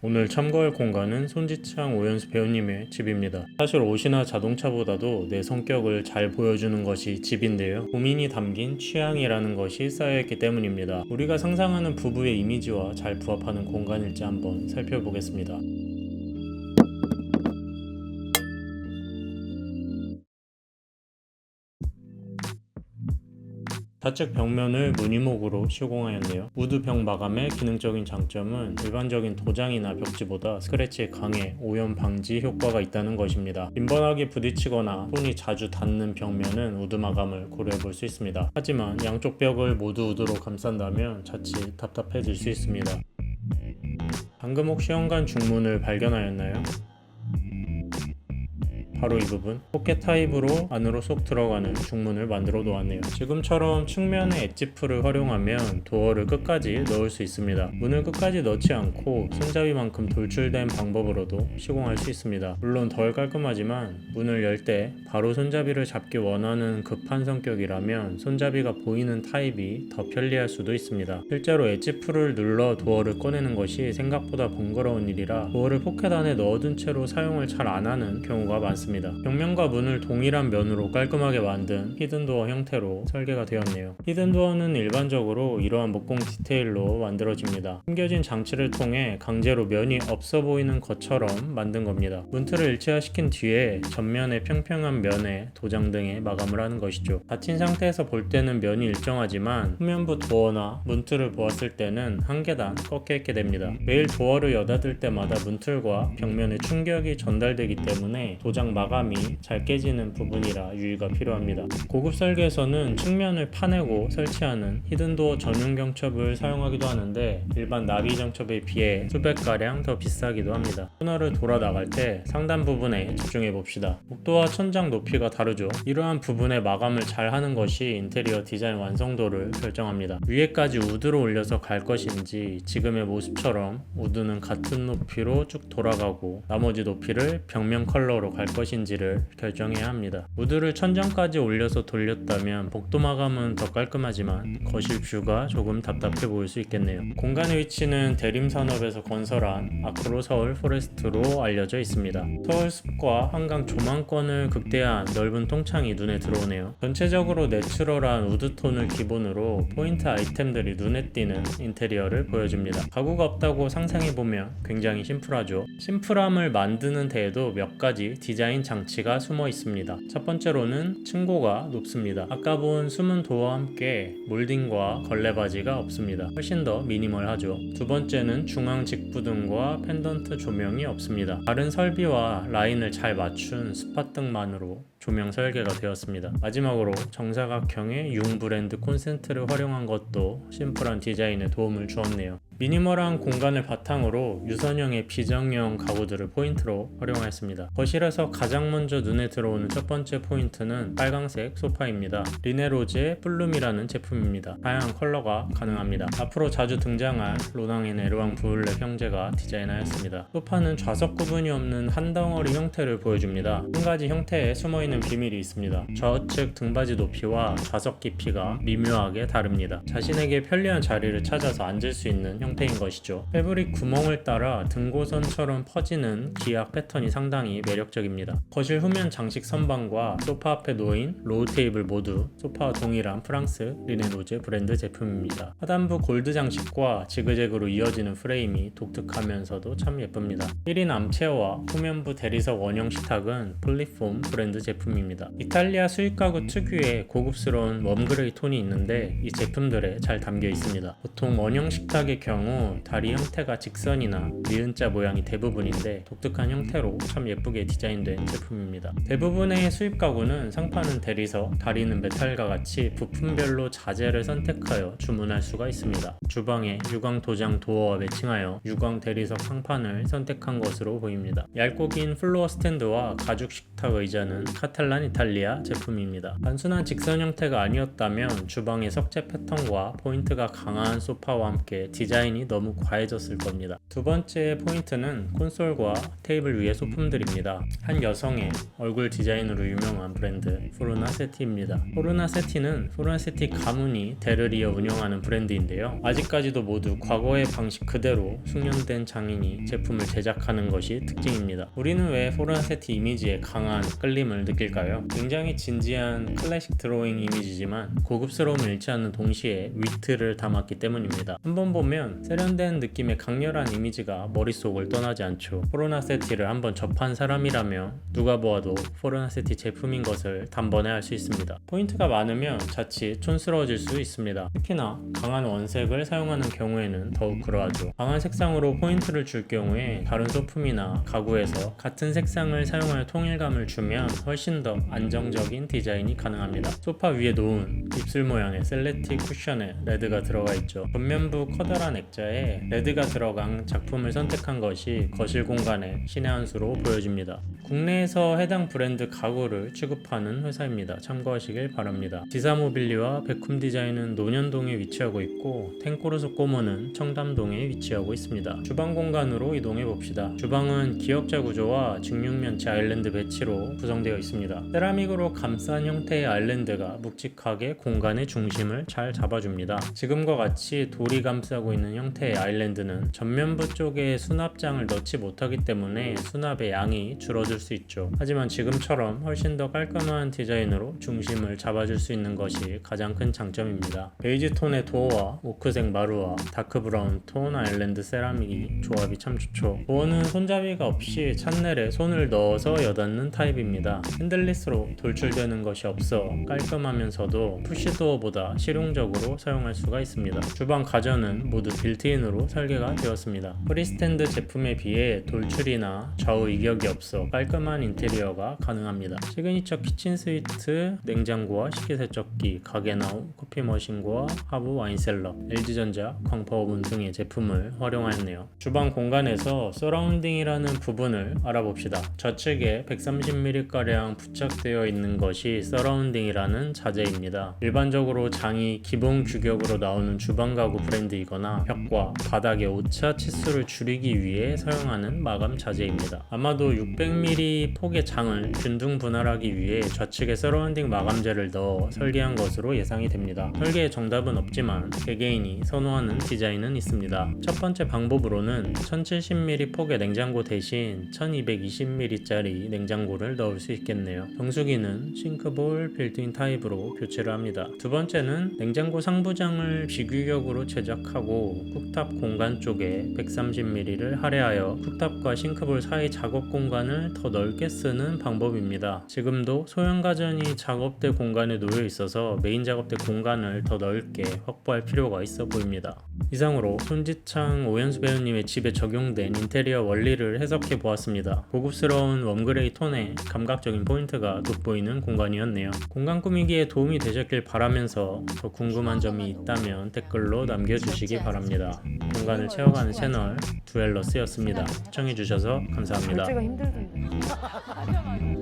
오늘 참고할 공간은 손지창 오연수 배우님의 집입니다. 사실 옷이나 자동차보다도 내 성격을 잘 보여주는 것이 집인데요. 고민이 담긴 취향이라는 것이 쌓여있기 때문입니다. 우리가 상상하는 부부의 이미지와 잘 부합하는 공간일지 한번 살펴보겠습니다. 좌측 벽면을 무늬목으로 시공하였네요. 우드 벽 마감의 기능적인 장점은 일반적인 도장이나 벽지보다 스크래치의 강해, 오염 방지 효과가 있다는 것입니다. 빈번하게 부딪히거나 손이 자주 닿는 벽면은 우드 마감을 고려해 볼 수 있습니다. 하지만 양쪽 벽을 모두 우드로 감싼다면 자칫 답답해질 수 있습니다. 방금 혹시 현관 중문을 발견하였나요? 바로 이 부분, 포켓 타입으로 안으로 쏙 들어가는 중문을 만들어 놓았네요. 지금처럼 측면의 엣지풀을 활용하면 도어를 끝까지 넣을 수 있습니다. 문을 끝까지 넣지 않고 손잡이만큼 돌출된 방법으로도 시공할 수 있습니다. 물론 덜 깔끔하지만 문을 열 때 바로 손잡이를 잡기 원하는 급한 성격이라면 손잡이가 보이는 타입이 더 편리할 수도 있습니다. 실제로 엣지풀을 눌러 도어를 꺼내는 것이 생각보다 번거로운 일이라 도어를 포켓 안에 넣어둔 채로 사용을 잘 안 하는 경우가 많습니다. 벽면과 문을 동일한 면으로 깔끔하게 만든 히든도어 형태로 설계가 되었네요. 히든도어는 일반적으로 이러한 목공 디테일로 만들어집니다. 숨겨진 장치를 통해 강제로 면이 없어 보이는 것처럼 만든 겁니다. 문틀을 일체화시킨 뒤에 전면의 평평한 면에 도장 등의 마감을 하는 것이죠. 닫힌 상태에서 볼 때는 면이 일정하지만 후면부 도어나 문틀을 보았을 때는 한 계단 꺾여 있게 됩니다. 매일 도어를 여닫을 때마다 문틀과 벽면에 충격이 전달되기 때문에 도장 마감이 잘 깨지는 부분이라 유의가 필요합니다. 고급 설계에서는 측면을 파내고 설치하는 히든도어 전용 경첩을 사용하기도 하는데 일반 나비 정첩에 비해 수백가량 더 비싸기도 합니다. 코너를 돌아 나갈 때 상단 부분에 집중해 봅시다. 복도와 천장 높이가 다르죠. 이러한 부분에 마감을 잘 하는 것이 인테리어 디자인 완성도를 결정합니다. 위에까지 우드로 올려서 갈 것인지 지금의 모습처럼 우드는 같은 높이로 쭉 돌아가고 나머지 높이를 벽면 컬러로 갈 것인지를 결정해야 합니다. 우드를 천장까지 올려서 돌렸다면 복도 마감은 더 깔끔하지만 거실 뷰가 조금 답답해 보일 수 있겠네요. 공간의 위치는 대림산업에서 건설한 아크로 서울 포레스트로 알려져 있습니다. 서울 숲과 한강 조망권을 극대화한 넓은 통창이 눈에 들어오네요. 전체적으로 내추럴한 우드톤을 기본으로 포인트 아이템들이 눈에 띄는 인테리어를 보여줍니다. 가구가 없다고 상상해보면 굉장히 심플하죠. 심플함을 만드는 데에도 몇 가지 디자인 장치가 숨어 있습니다. 첫 번째로는 층고가 높습니다. 아까 본 숨은 도어와 함께 몰딩과 걸레바지가 없습니다. 훨씬 더 미니멀하죠. 두 번째는 중앙 직부등과 펜던트 조명이 없습니다. 다른 설비와 라인을 잘 맞춘 스팟등만으로 조명 설계가 되었습니다. 마지막으로 정사각형의 융 브랜드 콘센트를 활용한 것도 심플한 디자인에 도움을 주었네요. 미니멀한 공간을 바탕으로 유선형의 비정형 가구들을 포인트로 활용하였습니다. 거실에서 가장 먼저 눈에 들어오는 첫 번째 포인트는 빨강색 소파입니다. 리네로즈의 플룸이라는 제품입니다. 다양한 컬러가 가능합니다. 앞으로 자주 등장할 로낭의 에르왕 부울렉 형제가 디자인하였습니다. 소파는 좌석 구분이 없는 한 덩어리 형태를 보여줍니다. 한 가지 형태에 숨어있는 비밀이 있습니다. 좌우측 등받이 높이와 좌석 깊이가 미묘하게 다릅니다. 자신에게 편리한 자리를 찾아서 앉을 수 있는 형태인 것이죠. 패브릭 구멍을 따라 등고선처럼 퍼지는 기악 패턴이 상당히 매력적입니다. 거실 후면 장식 선반과 소파 앞에 놓인 로우 테이블 모두 소파와 동일한 프랑스 리네로즈 브랜드 제품입니다. 하단부 골드 장식과 지그재그로 이어지는 프레임이 독특하면서도 참 예쁩니다. 1인 암체어와 후면부 대리석 원형 식탁은 플리폼 브랜드 제품입니다. 이탈리아 수입 가구 특유의 고급스러운 웜그레이 톤이 있는데 이 제품들에 잘 담겨 있습니다. 보통 원형 식탁의 경우 다리 형태가 직선이나 니은자 모양이 대부분인데 독특한 형태로 참 예쁘게 디자인된 제품입니다. 대부분의 수입 가구는 상판은 대리석, 다리는 메탈과 같이 부품별로 자재를 선택하여 주문할 수가 있습니다. 주방에 유광 도장 도어와 매칭하여 유광 대리석 상판을 선택한 것으로 보입니다. 얇고 긴 플로어 스탠드와 가죽 식탁 의자는 카탈란 이탈리아 제품입니다. 단순한 직선 형태가 아니었다면 주방의 석재 패턴과 포인트가 강한 소파와 함께 디자인 디자인이 너무 과해졌을 겁니다. 두 번째 포인트는 콘솔과 테이블 위의 소품들입니다. 한 여성의 얼굴 디자인으로 유명한 브랜드 포르나세티입니다. 포르나세티는 포르나세티 가문이 대를 이어 운영하는 브랜드인데요. 아직까지도 모두 과거의 방식 그대로 숙련된 장인이 제품을 제작하는 것이 특징입니다. 우리는 왜 포르나세티 이미지에 강한 끌림을 느낄까요? 굉장히 진지한 클래식 드로잉 이미지지만 고급스러움을 잃지 않는 동시에 위트를 담았기 때문입니다. 한번 보면 세련된 느낌의 강렬한 이미지가 머릿속을 떠나지 않죠. 포르나세티를 한번 접한 사람이라면 누가 보아도 포르나세티 제품인 것을 단번에 알 수 있습니다. 포인트가 많으면 자칫 촌스러워질 수 있습니다. 특히나 강한 원색을 사용하는 경우에는 더욱 그러하죠. 강한 색상으로 포인트를 줄 경우에 다른 소품이나 가구에서 같은 색상을 사용하여 통일감을 주면 훨씬 더 안정적인 디자인이 가능합니다. 소파 위에 놓은 입술 모양의 셀렉틱 쿠션에 레드가 들어가 있죠. 겉면부 커다란 액자에 레드가 들어간 작품을 선택한 것이 거실 공간의 신의 한 수로 보여집니다. 국내에서 해당 브랜드 가구를 취급하는 회사입니다. 참고하시길 바랍니다. 지사모빌리와 베쿰 디자인은 논현동에 위치하고 있고 탱코르소 꼬모는 청담동에 위치하고 있습니다. 주방 공간으로 이동해 봅시다. 주방은 기역자 구조와 직육면체 아일랜드 배치로 구성되어 있습니다. 세라믹으로 감싼 형태의 아일랜드가 묵직하게 공간의 중심을 잘 잡아줍니다. 지금과 같이 돌이 감싸고 있는 형태의 아일랜드는 전면부 쪽에 수납장을 넣지 못하기 때문에 수납의 양이 줄어들 수 있죠. 하지만 지금처럼 훨씬 더 깔끔한 디자인으로 중심을 잡아줄 수 있는 것이 가장 큰 장점입니다. 베이지 톤의 도어와 오크색 마루와 다크 브라운 톤 아일랜드 세라믹이 조합이 참 좋죠. 도어는 손잡이가 없이 찬넬에 손을 넣어서 여닫는 타입입니다. 핸들리스로 돌출되는 것이 없어 깔끔하면서도 푸시도어보다 실용적으로 사용할 수가 있습니다. 주방 가전은 모두 빌트인으로 설계가 되었습니다. 프리스탠드 제품에 비해 돌출이나 좌우 이격이 없어 깔끔한 인테리어가 가능합니다. 시그니처 키친 스위트, 냉장고와 식기세척기, 가게 나온 커피 머신과 하부 와인셀러, LG전자, 광파오븐 등의 제품을 활용하였네요. 주방 공간에서 서라운딩이라는 부분을 알아봅시다. 좌측에 130mm가량 부착되어 있는 것이 서라운딩이라는 자재입니다. 일반적으로 장이 기본 규격으로 나오는 주방 가구 브랜드이거나 벽과 바닥의 오차 치수를 줄이기 위해 사용하는 마감 자재입니다. 아마도 600mm 폭의 장을 균등 분할하기 위해 좌측에 서라운딩 마감재를 넣어 설계한 것으로 예상이 됩니다. 설계에 정답은 없지만 개개인이 선호하는 디자인은 있습니다. 첫 번째 방법으로는 1070mm 폭의 냉장고 대신 1220mm짜리 냉장고를 넣을 수 있겠네요. 정수기는 싱크볼 빌트인 타입으로 교체를 합니다. 두 번째는 냉장고 상부장을 비규격으로 제작하고 쿡탑 공간 쪽에 130mm를 할애하여 쿡탑과 싱크볼 사이 작업 공간을 더 넓게 쓰는 방법입니다. 지금도 소형 가전이 작업대 공간에 놓여 있어서 메인 작업대 공간을 더 넓게 확보할 필요가 있어 보입니다. 이상으로 손지창 오연수 배우님의 집에 적용된 인테리어 원리를 해석해 보았습니다. 고급스러운 웜그레이 톤에 감각적인 포인트가 돋보이는 공간이었네요. 공간 꾸미기에 도움이 되셨길 바라면서 더 궁금한 점이 있다면 댓글로 남겨주시기 바랍니다. 공간을 채워가는 채널 두엘러스였습니다. 시청해주셔서 감사합니다. 결제가 힘들던데.